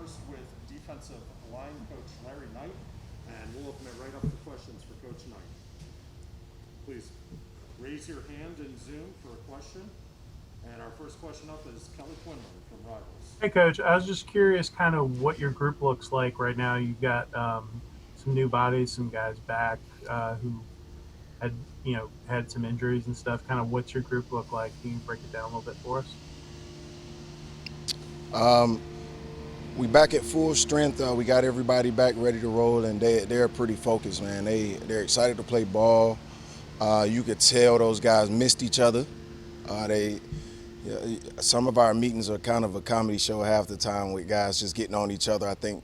first with defensive line coach Larry Knight, and we'll open it right up to questions for Coach Knight. Please raise your hand in Zoom for a question. And our first question up is Kelly Quinlan from Rivals. Hey, Coach. I was just curious kind of what your group looks like right now. You've got some new bodies, some guys back who had, had some injuries and stuff. Kind of what's your group look like? Can you break it down a little bit for us? We back at full strength. We got everybody back ready to roll, and they're pretty focused, man. They're excited to play ball. You could tell those guys missed each other. Some of our meetings are kind of a comedy show half the time with guys just getting on each other. I think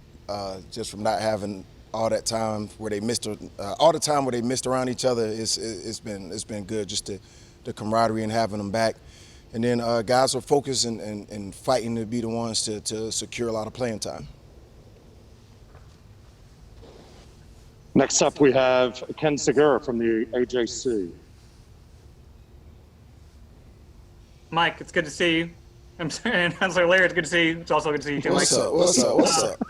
just from not having all that time where they missed around each other, it's been good, just the camaraderie and having them back. And then guys are focused and fighting to be the ones to secure a lot of playing time. Next up, we have Ken Segura from the AJC. Mike, it's good to see you. I'm sorry, and Counselor Larry, it's good to see you. It's also good to see you too, Mike. What's up?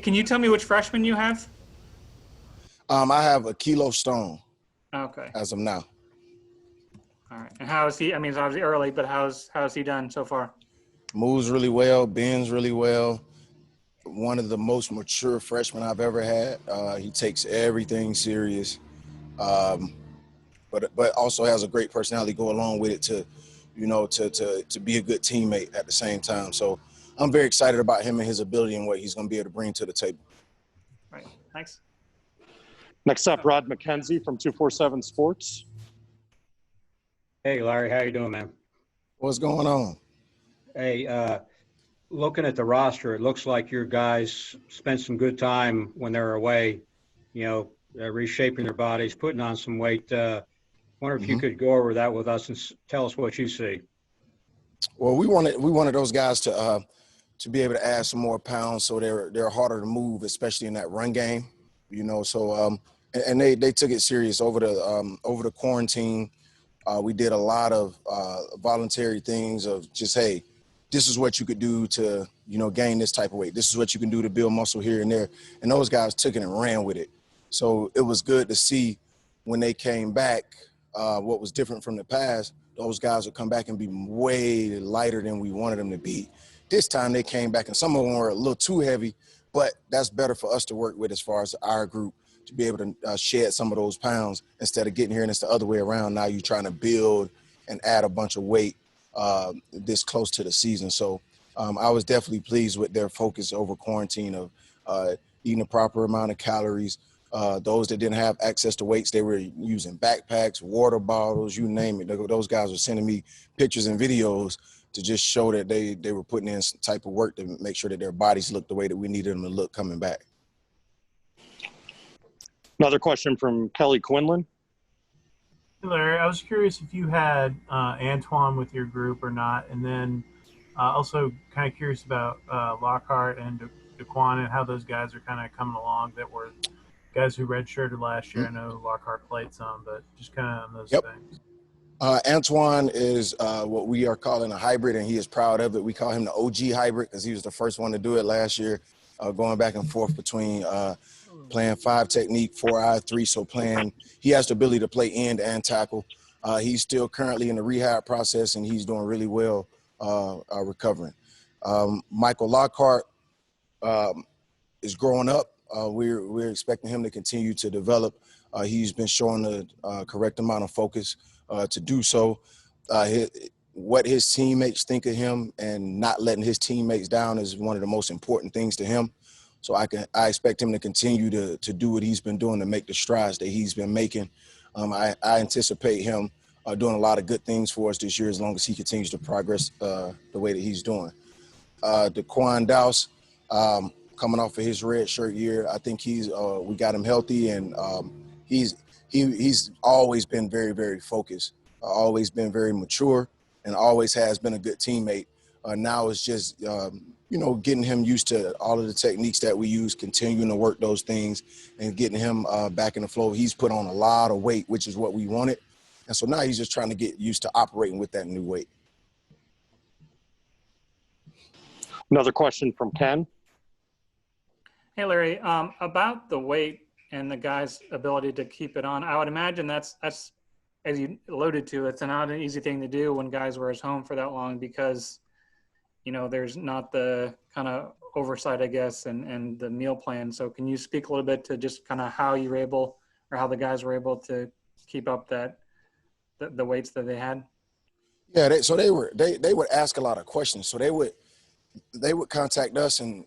Can you tell me which freshman you have? I have a Kilo Stone. Okay. As of now. All right. And how is he? I mean, it's obviously early, but how's he done so far? Moves really well, bends really well. One of the most mature freshmen I've ever had. He takes everything serious, but also has a great personality go along with it to be a good teammate at the same time. So I'm very excited about him and his ability and what he's going to be able to bring to the table. All right. Thanks. Next up, Rod McKenzie from 247 Sports. Hey, Larry, how you doing, man? What's going on? Hey, looking at the roster, it looks like your guys spent some good time when they're away, reshaping their bodies, putting on some weight. Wonder if you could go over that with us and tell us what you see. Well, we wanted those guys to be able to add some more pounds, so they're harder to move, especially in that run game. So and they took it serious over the quarantine. We did a lot of voluntary things of just, hey, this is what you could do to, gain this type of weight. This is what you can do to build muscle here and there. And those guys took it and ran with it. So it was good to see when they came back, what was different from the past. Those guys would come back and be way lighter than we wanted them to be. This time they came back and some of them were a little too heavy, but that's better for us to work with as far as our group, to be able to shed some of those pounds instead of getting here and it's the other way around. Now you're trying to build and add a bunch of weight this close to the season. So I was definitely pleased with their focus over quarantine of eating the proper amount of calories. Those that didn't have access to weights, they were using backpacks, water bottles, you name it. Those guys were sending me pictures and videos to just show that they were putting in some type of work to make sure that their bodies looked the way that we needed them to look coming back. Another question from Kelly Quinlan. Hey, Larry, I was curious if you had Antoine with your group or not, and then also kind of curious about Lockhart and DeQuan and how those guys are kind of coming along that were guys who redshirted last year. I know Lockhart played some, but just kind of on those things. Antoine is what we are calling a hybrid, and he is proud of it. We call him the OG hybrid because he was the first one to do it last year, going back and forth between playing 5 technique, 4-eye, 3. So he has the ability to play end and tackle. He's still currently in the rehab process, and he's doing really well recovering. Michael Lockhart is growing up. We're expecting him to continue to develop. He's been showing the correct amount of focus to do so. What his teammates think of him and not letting his teammates down is one of the most important things to him. So I expect him to continue to do what he's been doing to make the strides that he's been making. I anticipate him doing a lot of good things for us this year as long as he continues to progress the way that he's doing. DeQuan Dowse, coming off of his red shirt year, I think we got him healthy, and he's always been very, very focused, always been very mature, and always has been a good teammate. Now it's just getting him used to all of the techniques that we use, continuing to work those things and getting him back in the flow. He's put on a lot of weight, which is what we wanted. And so now he's just trying to get used to operating with that new weight. Another question from Ken. Hey, Larry, about the weight and the guy's ability to keep it on, I would imagine that's as you alluded to, it's not an easy thing to do when guys were at home for that long because, there's not the kind of oversight, I guess, and the meal plan. So can you speak a little bit to just kind of how you were able or how the guys were able to keep up the weights that they had? Yeah, they would ask a lot of questions. So they would contact us, and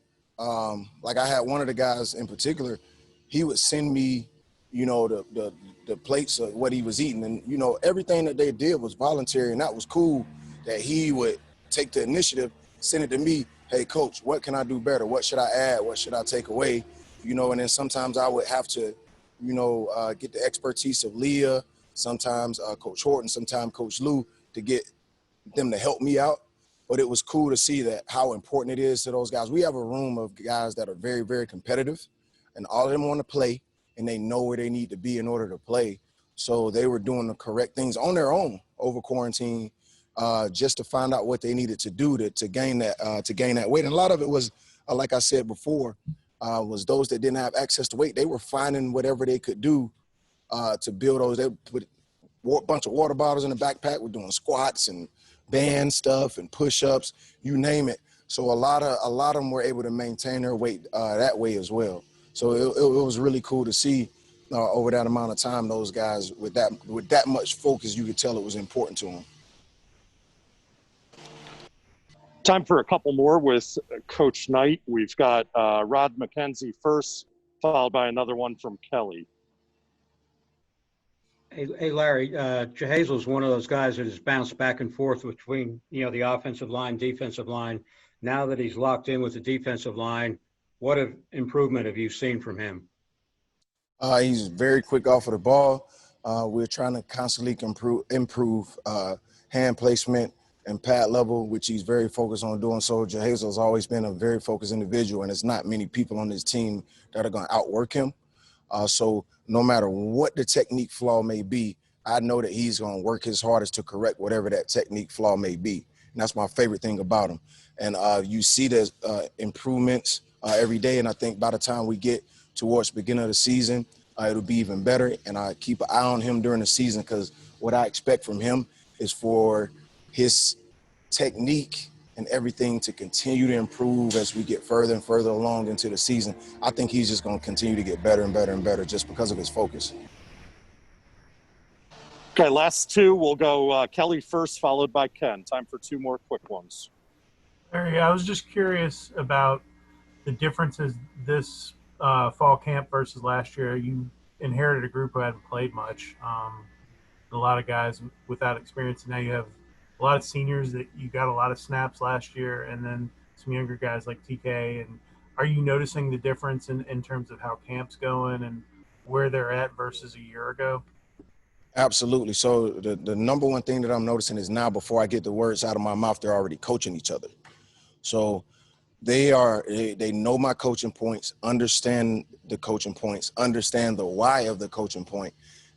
like I had one of the guys in particular, he would send me, the plates of what he was eating, and everything that they did was voluntary, and that was cool. That he would take the initiative, send it to me. Hey, coach, what can I do better? What should I add? What should I take away? And then sometimes I would have to, get the expertise of Leah, sometimes Coach Horton, sometimes Coach Lou to get them to help me out. But it was cool to see that how important it is to those guys. We have a room of guys that are very, very competitive, and all of them want to play, and they know where they need to be in order to play. So they were doing the correct things on their own over quarantine, just to find out what they needed to do to gain that weight. And a lot of it was, like I said before, was those that didn't have access to weight. They were finding whatever they could do to build those. They put a bunch of water bottles in the backpack. We're doing squats and band stuff and push-ups, you name it. So a lot of them were able to maintain their weight that way as well. So it was really cool to see over that amount of time, those guys with that much focus, you could tell it was important to them. Time for a couple more with Coach Knight. We've got Rod McKenzie first, followed by another one from Kelly. Hey, Larry, Jahaziel is one of those guys that has bounced back and forth between, the offensive line, defensive line. Now that he's locked in with the defensive line, what improvement have you seen from him? He's very quick off of the ball. We're trying to constantly improve hand placement and pad level, which he's very focused on doing. So Jahaziel has always been a very focused individual, and it's not many people on this team that are going to outwork him. So no matter what the technique flaw may be, I know that he's going to work his hardest to correct whatever that technique flaw may be. And that's my favorite thing about him. And you see the improvements every day. And I think by the time we get towards the beginning of the season, it'll be even better. And I keep an eye on him during the season, because what I expect from him is for his technique and everything to continue to improve as we get further and further along into the season. I think he's just going to continue to get better and better and better just because of his focus. Okay, last two. We'll go Kelly first, followed by Ken. Time for two more quick ones. Larry, I was just curious about the differences this fall camp versus last year. You inherited a group who hadn't played much, a lot of guys without experience. And now you have a lot of seniors that you got a lot of snaps last year, and then some younger guys like TK. And are you noticing the difference in terms of how camp's going and where they're at versus a year ago? Absolutely. So the number one thing that I'm noticing is now, before I get the words out of my mouth, they're already coaching each other. So they know my coaching points, understand the coaching points, understand the why of the coaching point.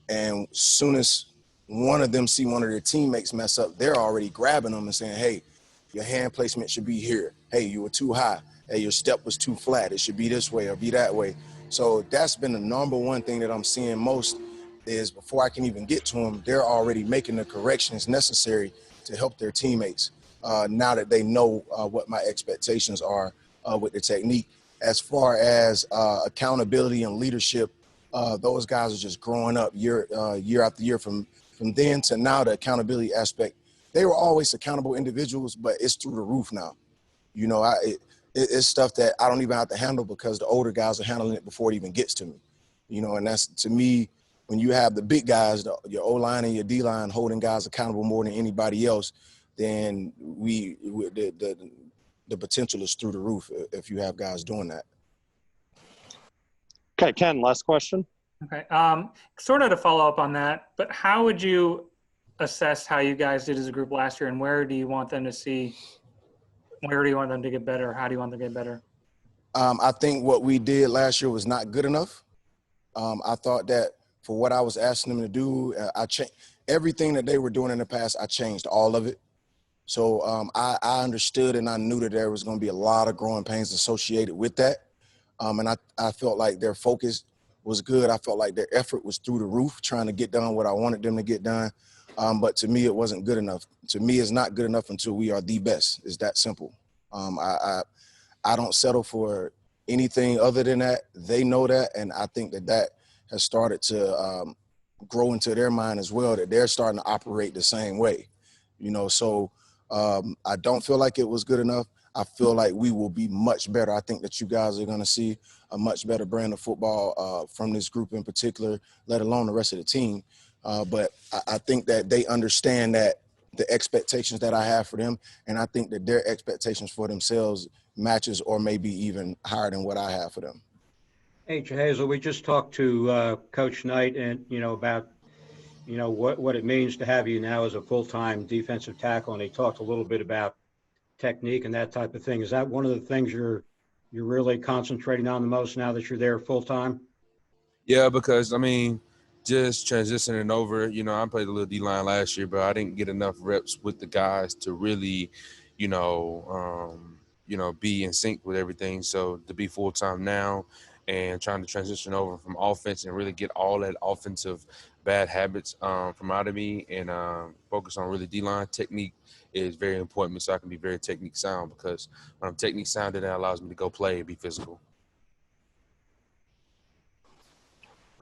And soon as one of them see one of their teammates mess up, they're already grabbing them and saying, hey, your hand placement should be here. Hey, you were too high. Hey, your step was too flat. It should be this way or be that way. So that's been the number one thing that I'm seeing most, is before I can even get to them, they're already making the corrections necessary to help their teammates now that they know what my expectations are with the technique. As far as accountability and leadership, those guys are just growing up year after year. From then to now, the accountability aspect, they were always accountable individuals, but it's through the roof now. It's stuff that I don't even have to handle because the older guys are handling it before it even gets to me. And that's, to me, when you have the big guys, your O-line and your D-line holding guys accountable more than anybody else, then the potential is through the roof if you have guys doing that. Okay, Ken, last question. Okay. Sort of to follow up on that, but how would you assess how you guys did as a group last year, and where do you want them to see? Where do you want them to get better? How do you want them to get better? I think what we did last year was not good enough. I thought that for what I was asking them to do, I changed everything that they were doing in the past. I changed all of it. So I understood and I knew that there was going to be a lot of growing pains associated with that. And I felt like their focus was good. I felt like their effort was through the roof, trying to get done what I wanted them to get done. But to me, it wasn't good enough. To me, it's not good enough until we are the best. It's that simple. I don't settle for anything other than that. They know that, and I think that has started to grow into their mind as well, that they're starting to operate the same way. So I don't feel like it was good enough. I feel like we will be much better. I think that you guys are going to see a much better brand of football from this group in particular, let alone the rest of the team. But I think that they understand that the expectations that I have for them, and I think that their expectations for themselves matches or maybe even higher than what I have for them. Hey, Hazel, we just talked to Coach Knight and, about, what it means to have you now as a full-time defensive tackle. And he talked a little bit about technique and that type of thing. Is that one of the things you're really concentrating on the most now that you're there full-time? Yeah, because, just transitioning over, I played a little D-line last year, but I didn't get enough reps with the guys to really, be in sync with everything. So to be full-time now and trying to transition over from offense and really get all that offensive bad habits from out of me and focus on really D-line technique is very important so I can be very technique sound, because when I'm technique sound, that allows me to go play and be physical.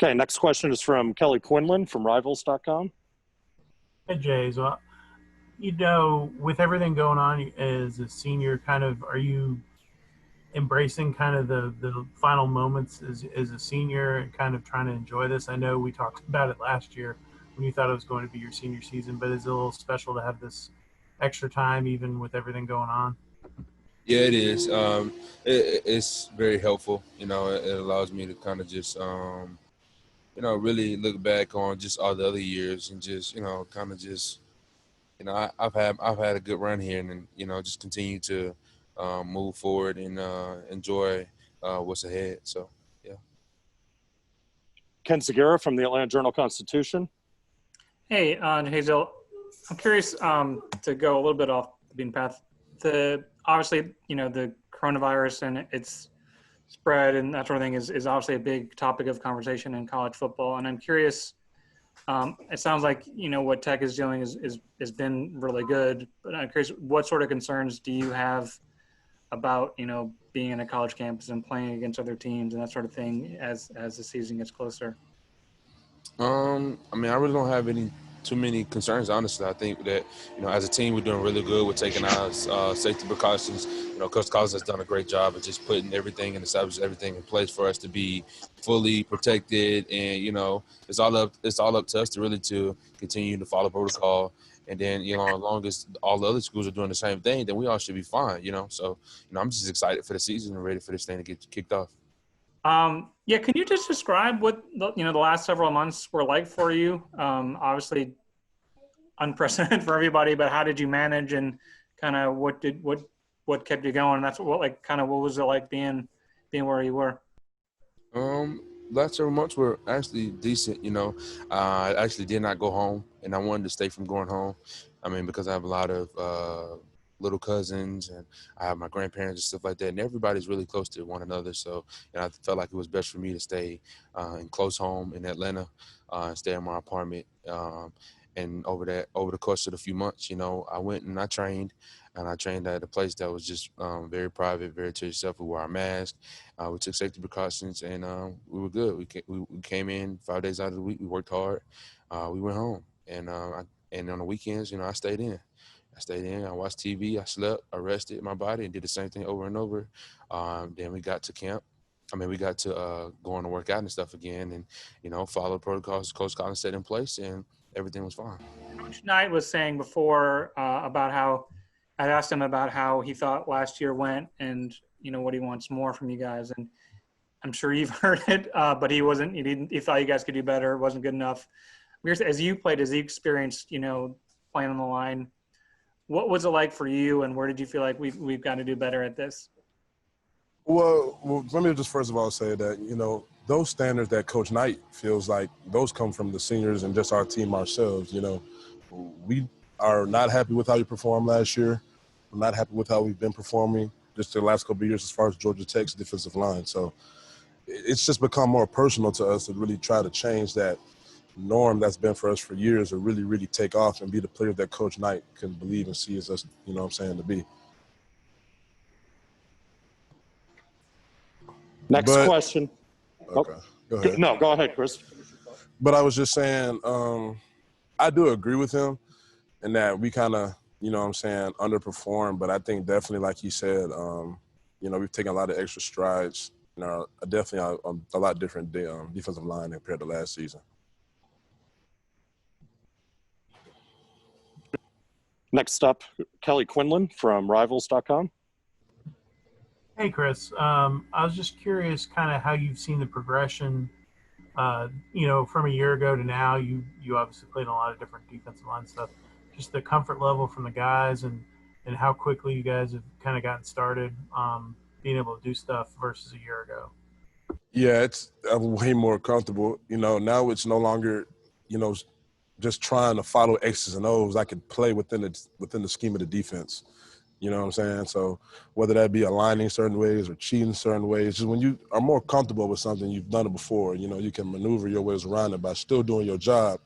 Okay, next question is from Kelly Quinlan from Rivals.com. Hey, Jays. Well, with everything going on as a senior, are you embracing kind of the final moments as a senior and kind of trying to enjoy this? I know we talked about it last year when you thought it was going to be your senior season, but is it a little special to have this extra time even with everything going on? Yeah, it is. It's very helpful. It allows me to kind of just, really look back on just all the other years and just, kind of just, I've had a good run here, and just continue to move forward and enjoy what's ahead. So, yeah. Ken Segura from the Atlanta Journal-Constitution. Hey, Hazel, I'm curious to go a little bit off the beaten path. Obviously, the coronavirus and its spread and that sort of thing is obviously a big topic of conversation in college football. And I'm curious, it sounds like, what Tech is doing has been really good, but I'm curious, what sort of concerns do you have about, being in a college campus and playing against other teams and that sort of thing as the season gets closer? I really don't have too many concerns, honestly. I think that, as a team, we're doing really good with taking our safety precautions. Coach Collins has done a great job of just putting everything and establishing everything in place for us to be fully protected. And, it's all up to us to continue to follow protocol. And then, as long as all the other schools are doing the same thing, then we all should be fine, So, I'm just excited for the season and ready for this thing to get kicked off. Yeah, can you just describe what the last several months were like for you? Obviously unprecedented for everybody, but how did you manage, and kind of what kept you going? That's what was it like being where you were? Last several months were actually decent. I actually did not go home, and I wanted to stay from going home. Because I have a lot of little cousins, and I have my grandparents and stuff like that, and everybody's really close to one another. So, I felt like it was best for me to stay in close home in Atlanta, and stay in my apartment. And over the course of the few months, I went and I trained at a place that was just very private, very to yourself. We wore our mask, we took safety precautions, and we were good. We came in 5 days out of the week. We worked hard. We went home, and on the weekends, I stayed in. I watched TV, I slept, I rested my body, and did the same thing over and over. Then we got to camp. We got to going to work out and stuff again, and, follow the protocols Coach Collins set in place, and everything was fine. Coach Knight was saying before about how I asked him about how he thought last year went and, what he wants more from you guys. And I'm sure you've heard it, but he thought you guys could do better. It wasn't good enough. As you experienced, playing on the line, what was it like for you, and where did you feel like we've got to do better at this? Well, let me just first of all say that, those standards that Coach Knight feels like, those come from the seniors and just our team ourselves. We are not happy with how we performed last year. We're not happy with how we've been performing. just the last couple of years as far as Georgia Tech's defensive line. So it's just become more personal to us to really try to change that norm that's been for us for years, to really, really take off and be the player that Coach Knight can believe and see as us, you know what I'm saying, to be. Next question. Okay, go ahead. No, go ahead, Chris. But I was just saying, I do agree with him in that we kind of, you know what I'm saying, underperformed. But I think definitely, like he said, you know, we've taken a lot of extra strides. You know, definitely a lot different defensive line compared to last season. Next up, Kelly Quinlan from Rivals.com. Hey, Chris. I was just curious kind of how you've seen the progression, you know, from a year ago to now. You obviously played on a lot of different defensive line stuff. Just the comfort level from the guys and how quickly you guys have kind of gotten started being able to do stuff versus a year ago. Yeah, it's way more comfortable. You know, now it's no longer, you know, just trying to follow X's and O's. I could play within the scheme of the defense. You know what I'm saying? So whether that be aligning certain ways or cheating certain ways, just when you are more comfortable with something, you've done it before, you know, you can maneuver your ways around it by still doing your job,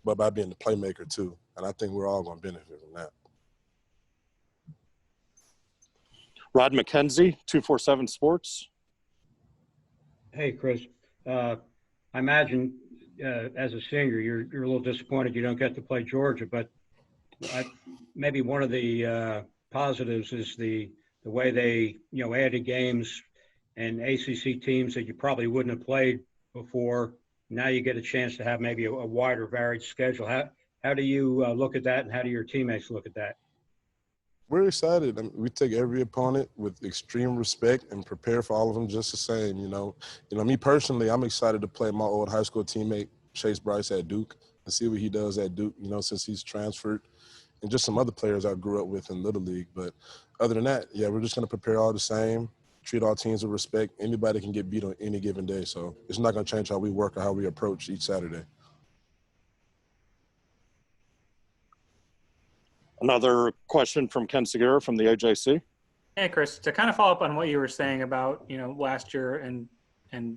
but by being the playmaker too. And I think we're all going to benefit from that. Rod McKenzie, 247 Sports. Hey, Chris. I imagine as a senior, you're a little disappointed you don't get to play Georgia, but maybe one of the positives is the way they, you know, added games and ACC teams that you probably wouldn't have played before. Now you get a chance to have maybe a wider, varied schedule. How do you look at that, and how do your teammates look at that? We're excited. I mean, we take every opponent with extreme respect and prepare for all of them just the same. You know, me personally, I'm excited to play my old high school teammate Chase Bryce at Duke and see what he does at Duke. You know, since he's transferred, and just some other players I grew up with in Little League. But other than that, yeah, we're just going to prepare all the same, treat all teams with respect. Anybody can get beat on any given day, so it's not going to change how we work or how we approach each Saturday. Another question from Ken Segura from the AJC. Hey, Chris, to kind of follow up on what you were saying about, you know, last year and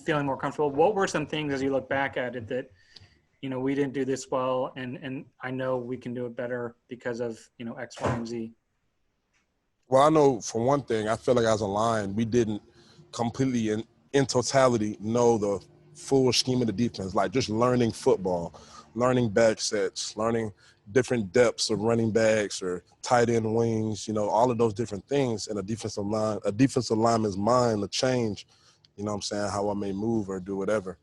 feeling more comfortable, what were some things as you look back at it that, you know, we didn't do this well, and I know we can do it better because of, you know, X, Y, and Z? Well, I know for one thing, I feel like as a line, we didn't completely in totality know the full scheme of the defense, like just learning football, learning back sets, learning different depths of running backs or tight end wings, you know, all of those different things in a defensive lineman's mind to change, you know what I'm saying, how I may move or do whatever.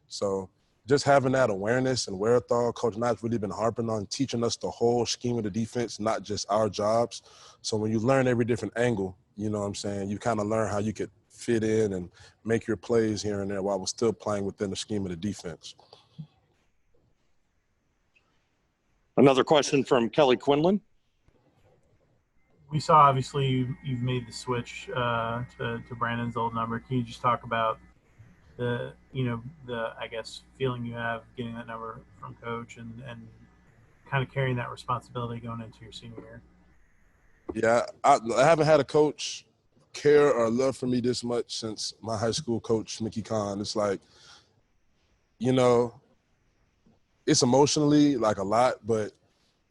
So just having that awareness and wherewithal, Coach Knight's really been harping on teaching us the whole scheme of the defense, not just our jobs. So when you learn every different angle, you know what I'm saying, you kind of learn how you could fit in and make your plays here and there while we're still playing within the scheme of the defense. Another question from Kelly Quinlan. We saw obviously you've made the switch to Brandon's old number. Can you just talk about the I guess feeling you have getting that number from Coach and kind of carrying that responsibility going into your senior year? Yeah, I haven't had a coach care or love for me this much since my high school coach, Mickey Kahn. It's like, you know, it's emotionally like a lot, but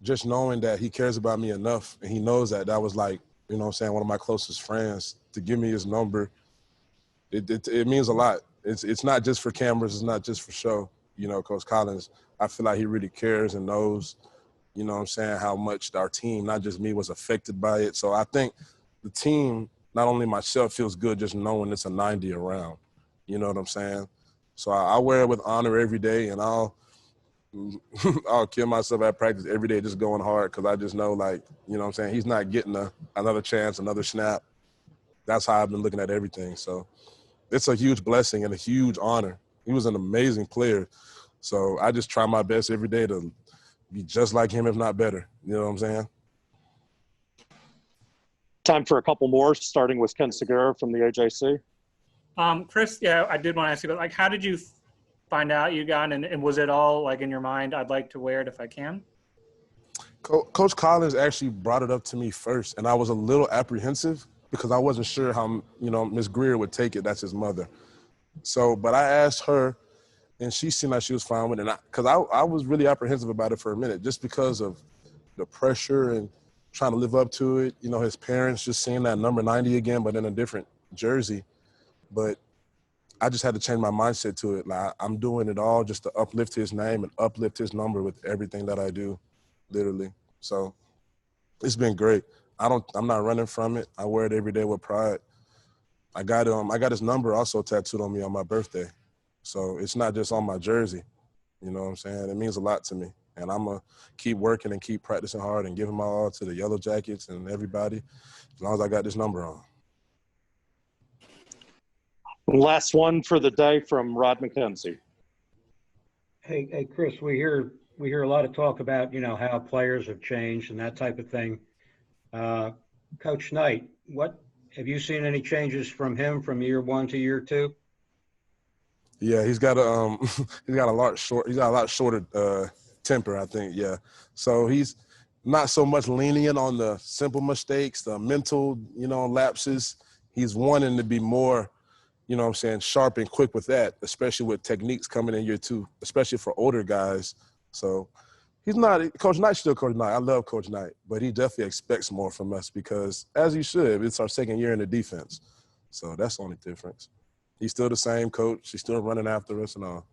just knowing that he cares about me enough and he knows that was like, you know what I'm saying, one of my closest friends to give me his number, it means a lot. It's not just for cameras, it's not just for show. You know, Coach Collins, I feel like he really cares and knows, you know what I'm saying, how much our team, not just me, was affected by it. So I think the team, not only myself, feels good just knowing it's a 90 around. You know what I'm saying? So I wear it with honor every day, and I'll kill myself at practice every day just going hard because I just know, like, you know what I'm saying, he's not getting another chance, another snap. That's how I've been looking at everything. So it's a huge blessing and a huge honor. He was an amazing player. So I just try my best every day to be just like him, if not better. You know what I'm saying? Time for a couple more, starting with Ken Segura from the AJC. Chris, yeah, I did want to ask you about, like, how did you find out you got, and was it all like in your mind, I'd like to wear it if I can? Coach Collins actually brought it up to me first, and I was a little apprehensive because I wasn't sure how, Miss Greer would take it. That's his mother. So, but I asked her, and she seemed like she was fine with it. Because I was really apprehensive about it for a minute, just because of the pressure and trying to live up to it. His parents just seeing that number 90 again, but in a different jersey. But I just had to change my mindset to it. Like, I'm doing it all just to uplift his name and uplift his number with everything that I do, literally. So it's been great. I'm not running from it. I wear it every day with pride. I got his number also tattooed on me on my birthday. So it's not just on my jersey. You know what I'm saying? It means a lot to me. And I'm going to keep working and keep practicing hard and giving my all to the Yellow Jackets and everybody as long as I got this number on. Last one for the day from Rod McKenzie. Hey, Chris, we hear a lot of talk about, how players have changed and that type of thing. Coach Knight, have you seen any changes from him from year 1 to year 2? Yeah, he's got a lot shorter temper, I think. Yeah, so he's not so much lenient on the simple mistakes, the mental, lapses. He's wanting to be more, sharp and quick with that, especially with techniques coming in year 2, especially for older guys. So he's not Coach Knight's still Coach Knight. I love Coach Knight, but he definitely expects more from us because, as he should, it's our second year in the defense. So that's the only difference. He's still the same coach. He's still running after us and all.